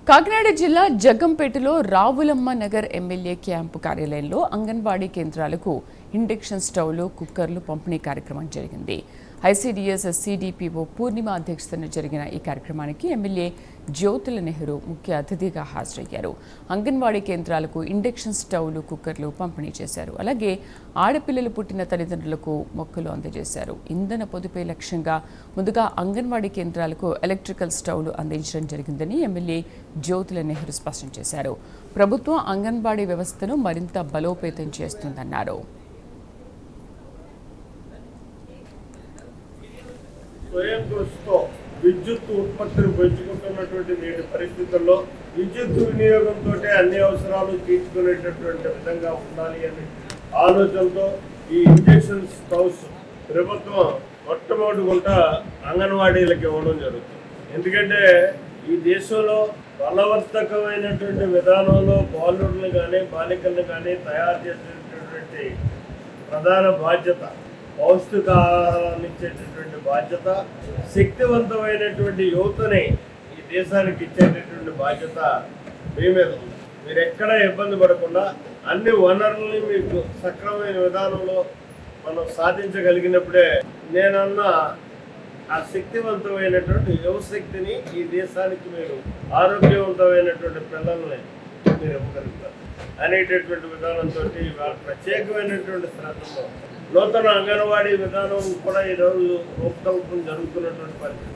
కాకినాడ జిల్లా జగ్గంపేటలో Ravulamma Nagar MLA camp కార్యాలయంలో అంగన్వాడీ కేంద్రాలకు ఇండక్షన్ స్టవ్లు, కుక్కర్లు పంపిణీ కార్యక్రమం జరిగింది. ఐసీడీఎస్ సిడిపిఓ పూర్ణిమ అధ్యక్షతన జరిగిన ఈ కార్యక్రమానికి ఎమ్మెల్యే జ్యోతుల నెహ్రూ ముఖ్య అతిథిగా హాజరయ్యారు. అంగన్వాడీ కేంద్రాలకు ఇండక్షన్ స్టవ్లు, కుక్కర్లు పంపిణీ చేశారు. అలాగే ఆడపిల్లలు పుట్టిన తల్లిదండ్రులకు మొక్కలు అందజేశారు. ఇంధన పొదుపే లక్ష్యంగా ముందుగా అంగన్వాడీ కేంద్రాలకు ఎలక్ట్రికల్ స్టవ్లు అందించడం జరిగిందని ఎమ్మెల్యే జ్యోతుల నెహ్రూ స్పష్టం చేశారు. ప్రభుత్వం అంగన్వాడీ వ్యవస్థను మరింత బలోపేతం చేస్తుందన్నారు. స్వయం కృషితో విద్యుత్ ఉత్పత్తిని పెంచుకుంటున్నటువంటి నేటి పరిస్థితుల్లో విద్యుత్ వినియోగంతో అన్ని అవసరాలు తీర్చుకునేటటువంటి విధంగా ఉండాలి అనే ఆలోచనతో ఈ ఇంజక్షన్ స్టవ్స్ ప్రభుత్వం మొట్టమొదటిగా అంగన్వాడీలకు ఇవ్వడం జరుగుతుంది. ఎందుకంటే ఈ దేశంలో బలవర్తకమైనటువంటి విధానంలో బాలుర్లు కానీ బాలికలను కానీ తయారు చేసేటటువంటి ప్రధాన బాధ్యత, పౌష్టికాహారాన్ని ఇచ్చేటటువంటి బాధ్యత, శక్తివంతమైనటువంటి యువతని ఈ దేశానికి ఇచ్చేటటువంటి బాధ్యత మీ మీద ఉంది. మీరు ఎక్కడ ఇబ్బంది పడకుండా అన్ని వనరుల్ని మీకు సక్రమైన విధానంలో మనం సాధించగలిగినప్పుడే నేనన్నా ఆ శక్తివంతమైనటువంటి యువశక్తిని ఈ దేశానికి మీరు ఆరోగ్యవంతమైనటువంటి పిల్లల్ని మీరు ఇవ్వగలుగుతారు అనేటటువంటి విధానంతో వాళ్ళ ప్రత్యేకమైనటువంటి శ్రద్ధతో నూతన అంగన్వాడీ విధానం కూడా ఈరోజు రూపకల్పన జరుగుతున్నటువంటి పరిస్థితి.